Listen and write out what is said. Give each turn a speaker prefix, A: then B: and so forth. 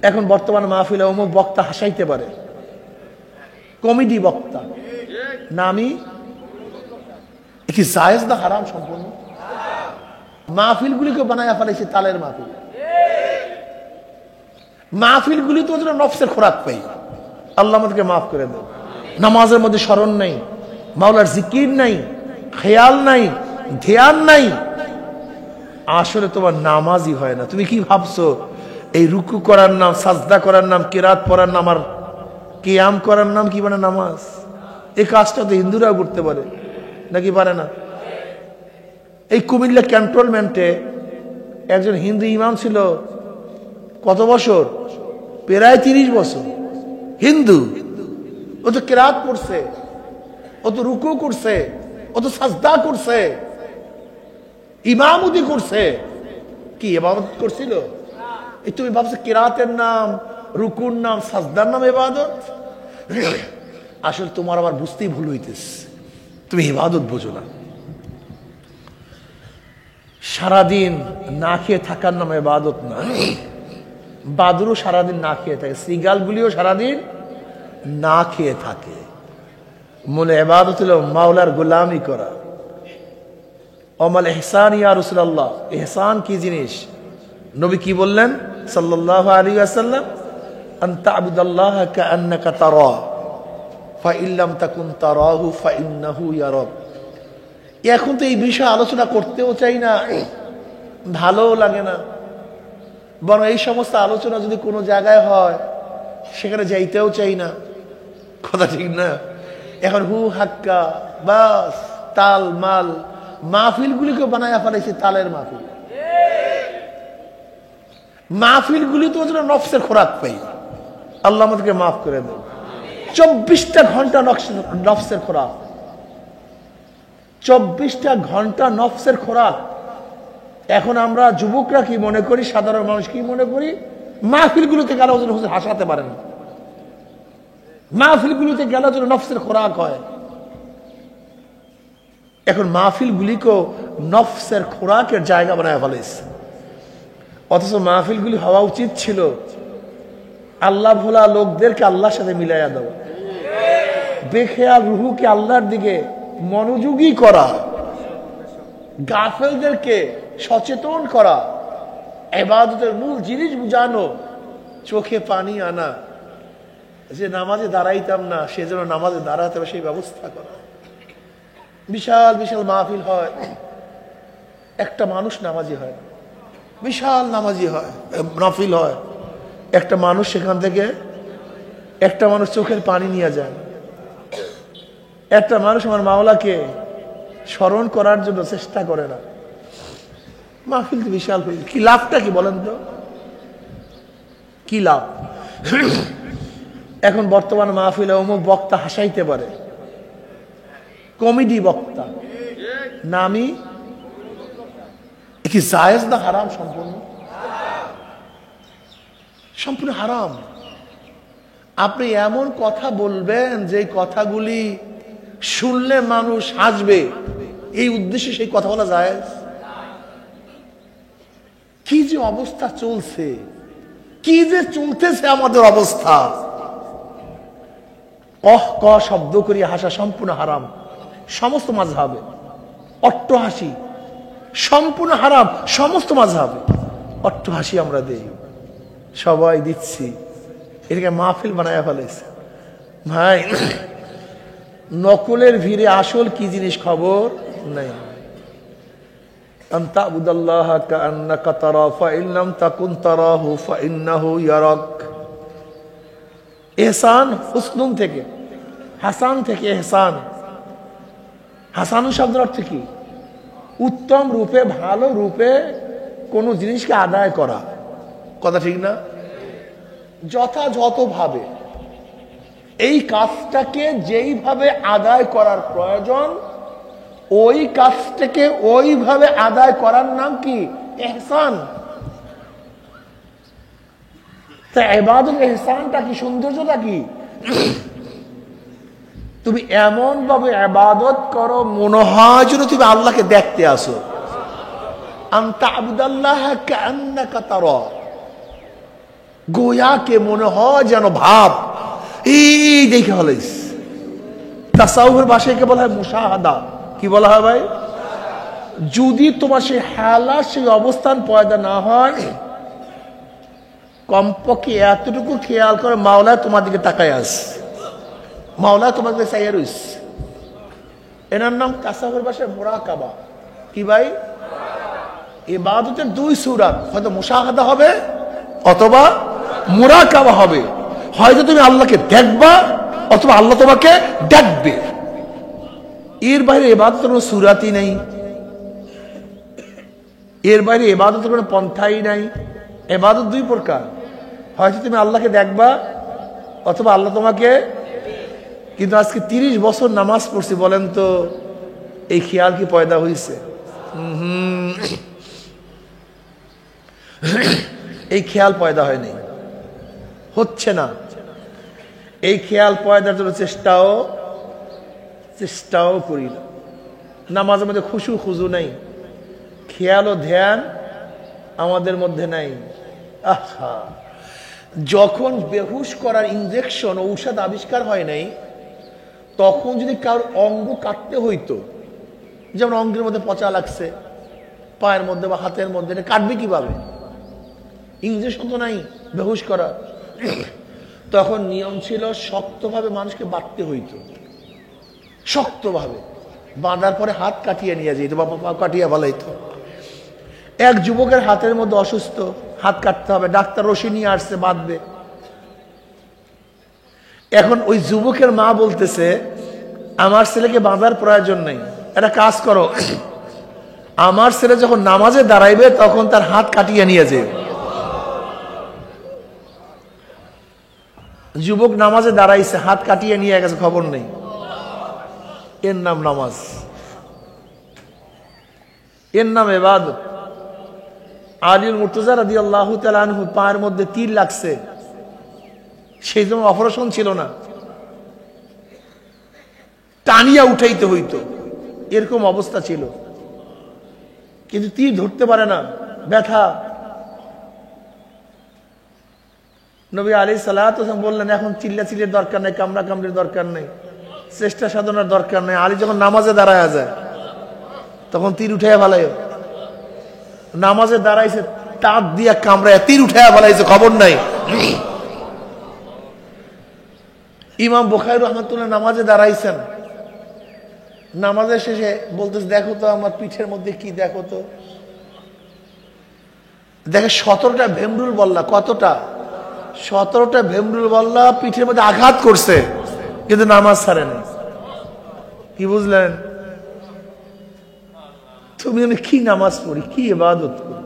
A: এখন বর্তমান মাহফিলে অমুক বক্তা হাসাইতে পারে, কমেডি বক্তা, নামি কি জায়েজ না হারাম? সম্পূর্ণ মাহফিলগুলিকে বানায় ফেলেছে তালের মাহফিল। মাহফিলগুলি তো নফসের খোরাক পাই। আল্লাহ আমাদেরকে মাফ করে দেন। নামাজের মধ্যে স্মরণ নাই, মাওলার জিকির নাই, খেয়াল নাই, ধ্যান নাই। আসলে তোমার নামাজই হয় না। তুমি কি ভাবছো এই রুকু করার নাম, সাজদা করার নাম, কিরাত পড়ার নাম, আর কিয়াম করার নাম কি মানে নামাজ? এই কাজটা তো হিন্দুরাও করতে পারে, নাকি পারে না? এই কুমিল্লা ক্যান্টনমেন্টে একজন হিন্দু ইমাম ছিল, কত বছর? প্রায় 30 বছর। হিন্দু, ও তো কিরাত পড়ছে, ও তো রুকু করছে, ও তো সাজদা করছে, ইমামতি করছে। কি ইবাদত করছিল? এই তুমি ভাবছো কিরাতের নাম, রুকুর নাম, সাজদার নাম ইবাদত? আসলে তোমার আবার বুঝতেই ভুল হইতেছে, তুমি ইবাদত বোঝো না। সারাদিন না খেয়ে থাকার নাম ইবাদত না। বাদুরও সারাদিন না খেয়ে থাকে, সিগালগুলিও সারাদিন না খেয়ে থাকে। মূলে ইবাদত হলো মাওলার গোলামি করা। অমাল ইহসান ইয়া রাসূলুল্লাহ, ইহসান কি জিনিস? নবী কি বললেন সাল্লাল্লাহু আলাইহি ওয়াসাল্লাম? আন তা'বুদাল্লাহা কাআন্নাকা তারা ফা ইন লাম তাকুন তারাহু ফা ইন্নাহু ইয়ারাক। এখন তো এই বিষয়ে আলোচনা করতেও চাই না, ভালোও লাগে না। বরং এই সমস্ত আলোচনা যদি কোনো জায়গায় হয় সেখানে যাইতেও চাই না। কথা ঠিক না? এখন হু হাক্কা বাস, তাল মাল, মাহফিলগুলিকে বানায় ফেলেছে তালের মাহফিল। মাহফিলগুলি তো নফসের খোরাক পাই। আল্লাহ আমাদেরকে মাফ করে দেন। 24টা ঘন্টা নফসের খোরাক, 24টা ঘন্টা নফসের খোরাক। এখন আমরা যুবকরা কি মনে করি, সাধারণ মানুষ কি মনে করি? মাহফিলগুলোতে গেলে ওজন হুজুর হাসাতে পারেন, মাহফিলগুলোতে গেলে ওজন নফসের খোরাক হয়। এখন মাহফিলগুলিকেও নফসের খোরাকের জায়গা বানায় ফেলেছে। অথচ মাহফিলগুলি হওয়া উচিত ছিল আল্লাহ ভোলা লোকদেরকে আল্লাহর সাথে মিলাইয়া দেওয়া, বেখেয়াল রুহুকে আল্লাহর দিকে মনোযোগী করা, গাফেলদেরকে সচেতন করা, ইবাদতের মূল জিনিস বুঝানো, চোখে পানি আনা। যে নামাজে দাঁড়াইতাম না সে যেন নামাজে দাঁড়াতে হবে সেই ব্যবস্থা করা। বিশাল বিশাল মাহফিল হয়, একটা মানুষ নামাজি হয় না। বিশাল নামাজি হয়, মাহফিল হয়, একটা মানুষ সেখান থেকে একটা মানুষ চোখের পানি নিয়ে যায়। একটা মানুষ আমার মাওলাকে স্মরণ করার জন্য চেষ্টা করে না। মাহফিল তো বিশাল, কি লাভটা কি বলেন তো? কি লাভ? এখন বর্তমান মাহফিলে অমুক বক্তা হাসাইতে পারে, কমেডি বক্তা, নামি কি জায়েজ না হারাম? সম্পূর্ণ সম্পূর্ণ হারাম। আপনি এমন কথা বলবেন যে কথাগুলি শুনলে মানুষ হাসবে, এই উদ্দেশ্যে সেই কথা বলা জায়েজ? কি যে অবস্থা চলছে, কি যে চলতেছে আমাদের অবস্থা। অহ ক শব্দ করি হাসা সম্পূর্ণ হারাম সমস্ত মাযহাবে। অট্টহাসি সম্পূর্ণ হারাম সমস্ত মাযহাবে। অট্টহাসি আমরা দেই, সবাই দিচ্ছি, এটাকে মাহফিল বানায় ফেলেছে। ভাই, নকলের ভিড়ে আসল কি জিনিস খবর নাই। আন তা'বুদাল্লাহা কাআন্নাকা তারা ফা ইন লাম তাকুন তারাহু ফা ইন্নাহু ইয়ারাক। ইহসান হুসনুন থেকে, হাসান থেকে ইহসান। হাসান শব্দের অর্থ কি? উত্তম রূপে, ভালো রূপে কোন জিনিসকে আদায় করা। কথা ঠিক না? যথাযথভাবে এই কাজটাকে যেইভাবে আদায় করার প্রয়োজন, ওই কাজটাকে ওইভাবে আদায় করার নাম কি? ইহসান। তা ইবাদত ইহসানটা কি, সৌন্দর্যটা কি? তুমি এমন ভাবে ইবাদত করো মনে হয় যেন তুমি আল্লাহকে দেখতে আসো। আন তা'বুদাল্লাহা কাআন্নাকা তারা, গোয়াকে মনে হয় যেন ভাব এই দেখে হলাইস। তাসাউফের ভাষায় কে বলা হয় মুশাহাদা। কি বলা হয় ভাই? যদি তোমার সেই হালাত সেই অবস্থান পয়দা না হয়, কমপক্ষে এতটুকু খেয়াল করে মাওলা তোমার দিকে তাকায় আস, মাওলা তোমার দিকে চাইয়া রইস। এনার নাম তাসাউফের ভাষায় মুরাকাবা। কি ভাই? ইবাদতের দুই সূরাত, হয়তো মুশাহাদা হবে অথবা মুরাকাবা হবে। হয়তো তুমি আল্লাহকে দেখবা অথবা আল্লাহ তোমাকে দেখবে। এর বাইরে ইবাদতের কোনো সূরাতই নেই, এর বাইরে ইবাদতের কোনো পন্থাই নাই। ইবাদত দুই প্রকার, হয়তো তুমি আল্লাহকে দেখবা অথবা আল্লাহ তোমাকে। কিন্তু আজকে 30 বছর নামাজ পড়ছি, বলেন তো এই খেয়াল কি পয়দা হয়েছে? এই খেয়াল পয়দা হয়নি, হচ্ছে না। এই খেয়াল পয়দার জন্য চেষ্টাও করি না। নামাজের মধ্যে খুশু খুজু নাই, খেয়াল ও ধ্যান আমাদের মধ্যে নাই। আহা, যখন বেহুশ করার ইনজেকশন ঔষধ আবিষ্কার হয় নাই, তখন যদি কারোর অঙ্গ কাটতে হইতো, যেমন অঙ্গের মধ্যে পচা লাগছে পায়ের মধ্যে বা হাতের মধ্যে, এটা কাটবে কিভাবে? ইনজেকশন তো নাই বেহুশ করা। তখন নিয়ম ছিল শক্তভাবে মানুষকে বাঁধতে হইতো, শক্তভাবে বাঁধার পরে হাত কাটিয়ে নিয়ে যেত বা পা কাটিয়ে ফেলাইতো। এক যুবকের হাতের মধ্যে অসুস্থ, হাত কাটতে হবে, ডাক্তার রশি নিয়ে আসছে বাঁধবে। এখন ওই যুবকের মা বলতেছে আমার ছেলেকে বাঁধার প্রয়োজন নেই, একটা কাজ করো, আমার ছেলে যখন নামাজে দাঁড়াইবে তখন তার হাত কাটিয়ে নিয়ে যাবে। যুবক নামাজে দাঁড়াইছে, হাত কাটিয়ে নিয়ে গেছে, খবর নেই। এর নাম নামাজ, এর নাম ইবাদত। আলীর মুর্তজা রাদিয়াল্লাহু তাআলা আনহু পায়ের মধ্যে তীর লাগছে, সেই জন্য অপারেশন ছিল না, টানিয়া উঠাইতে হইতো, এরকম অবস্থা ছিল। কিন্তু তীর ধরতে পারে না, ব্যথা। নবী আলাইহিস সালাতু ওয়াস সালাম বললেন এখন চিল্লাচিল্লির দরকার নাই, কামড়া কামড়ির দরকার নাই, চেষ্টা সাধনার দরকার নাই। আলী যখন নামাজে দাঁড়ায় যায় তখন তীর উঠাইয়া ফেলাইও। নামাজে দাঁড়াইছে, তাঁত দিয়া কামড়ায় তীর উঠাইয়া ফেলাইছে, খবর নাই। ইমাম বুখারী রাহমাতুল্লাহ নামাজে দাঁড়াইছেন, নামাজের শেষে বলতেছে দেখো তো আমার পিঠের মধ্যে কি, দেখো তো। দেখে 17টা ভেমরুল বল্লা, কতটা? 17টা ভেমরুল বল্লা পিঠের মধ্যে আঘাত করছে, কিন্তু নামাজ ছাড়ে না। কি বুঝলেন? তুমি কি নামাজ পড়ি, কি ইবাদত করি?